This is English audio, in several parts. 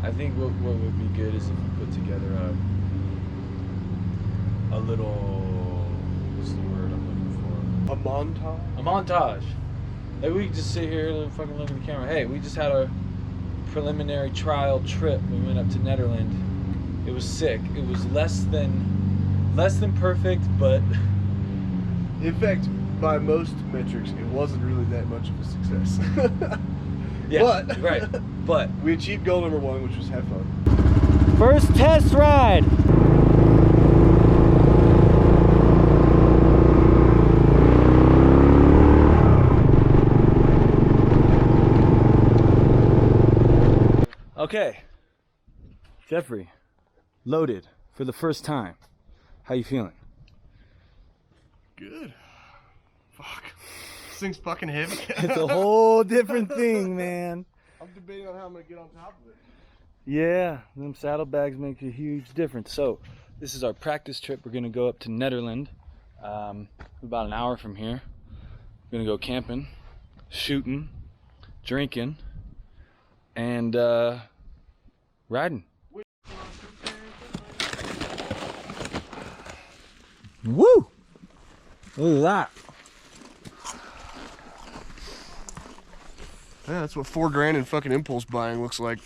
I think what would be good is if we put together a little, what's the word I'm looking for? A montage? A montage. Like we could just sit here and fucking look at the camera. Hey, we just had a preliminary trial trip. We went up to Nederland. It was sick. It was less than perfect, but in fact, by most metrics, it wasn't really that much of a success. yeah, but, right. But we achieved goal number 1, which was have fun. First test ride. Okay, Jeffrey, loaded for the first time. How you feeling? Good. Fuck. This thing's fucking heavy. It's a whole different thing, man. I'm debating on how I'm gonna get on top of it. Yeah, them saddlebags make a huge difference. So, this is our practice trip. We're gonna go up to Nederland, about an hour from here. We're gonna go camping, shooting, drinking, and riding. Woo! Look at that. Yeah, that's what $4 grand in fucking impulse buying looks like.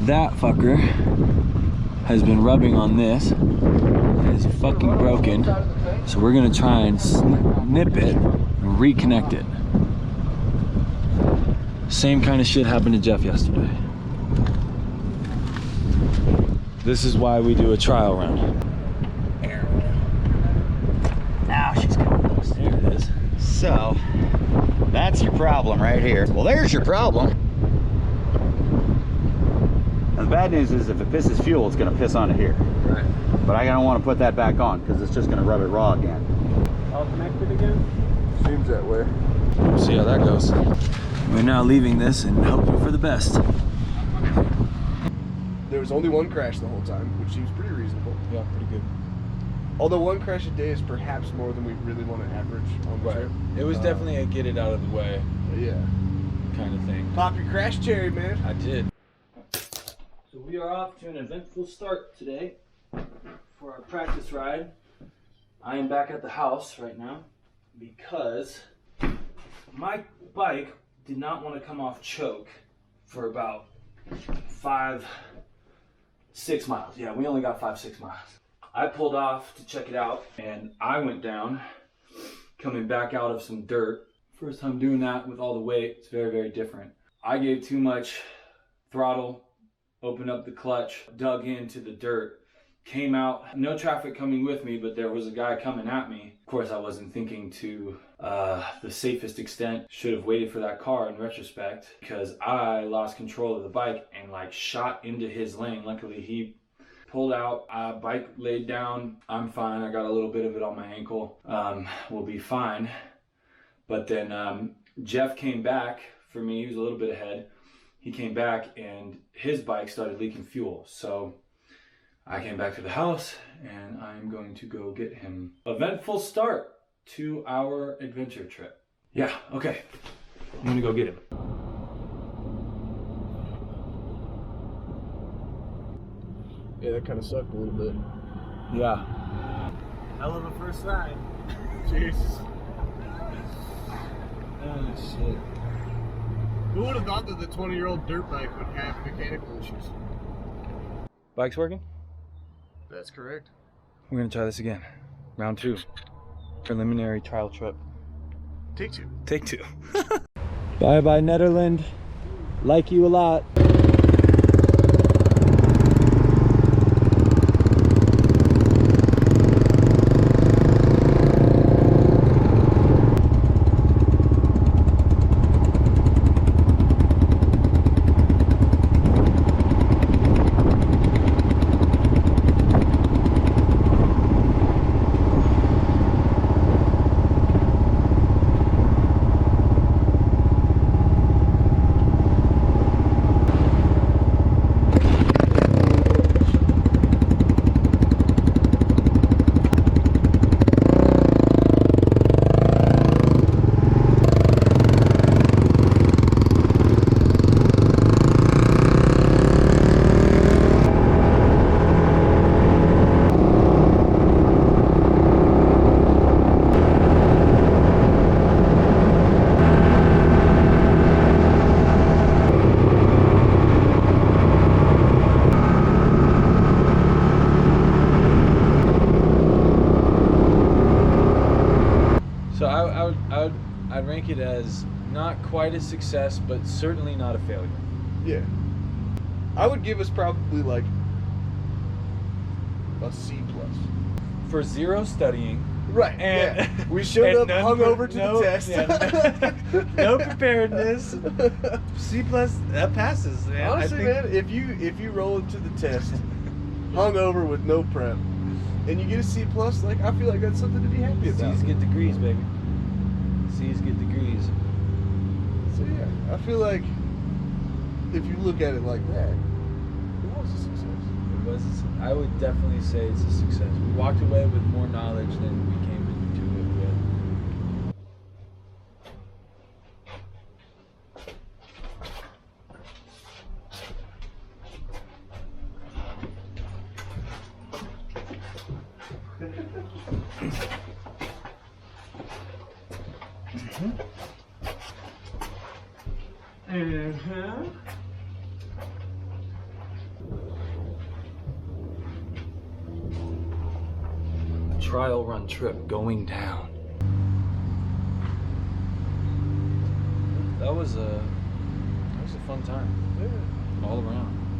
That fucker has been rubbing on this. It's fucking broken. So we're gonna try and snip it and reconnect it. Same kind of shit happened to Jeff yesterday. This is why we do a trial run. Now she's coming loose. There it is. So, that's your problem right here. Well, there's your problem. And the bad news is if it pisses fuel, it's gonna piss onto here. Right. But I don't want to put that back on because it's just gonna rub it raw again. All connected again? Seems that way. We'll see how that goes. We're now leaving this and hoping for the best. There was only one crash the whole time, which seems pretty reasonable. Yeah, pretty good. Although one crash a day is perhaps more than we really want to average on the trip. It was definitely a get it out of the way Yeah. kind of thing. Pop your crash cherry, man. I did. So we are off to an eventful start today for our practice ride. I am back at the house right now because my bike did not want to come off choke for about 5-6 miles. Yeah, we only got 5-6 miles. I pulled off to check it out and I went down, coming back out of some dirt. First time doing that with all the weight, it's very, very different. I gave too much throttle, opened up the clutch, dug into the dirt, came out, no traffic coming with me, but there was a guy coming at me. Of course, I wasn't thinking to the safest extent. Should have waited for that car in retrospect because I lost control of the bike and like shot into his lane. Luckily, he pulled out, bike laid down. I'm fine. I got a little bit of it on my ankle. We'll be fine. But then Jeff came back for me. He was a little bit ahead. He came back and his bike started leaking fuel. So I came back to the house and I'm going to go get him. Eventful start to our adventure trip. Yeah, okay. I'm gonna go get him. Yeah, that kind of sucked a little bit. Yeah. Hell of a first ride. Jesus. Oh shit. Who would have thought that the 20-year-old dirt bike would have mechanical issues? Bike's working? That's correct. We're gonna try this again. Round 2. Preliminary trial trip. Take 2. Take 2. Bye bye Nederland. Like you a lot. I'd rank it as not quite a success, but certainly not a failure. Yeah. I would give us probably like a C+. For zero studying. Right. And yeah. We showed up hungover to the test. Yeah, no preparedness. C+, that passes, man. Honestly, man, if you roll into the test hungover with no prep, and you get a C+, like I feel like that's something to be happy about. C's get degrees, baby. C's get degrees. So yeah, I feel like if you look at it like that, it was a success. I would definitely say it's a success. We walked away with more knowledge than we came into it with. Trial run trip going down. That was a fun time. Yeah. All around.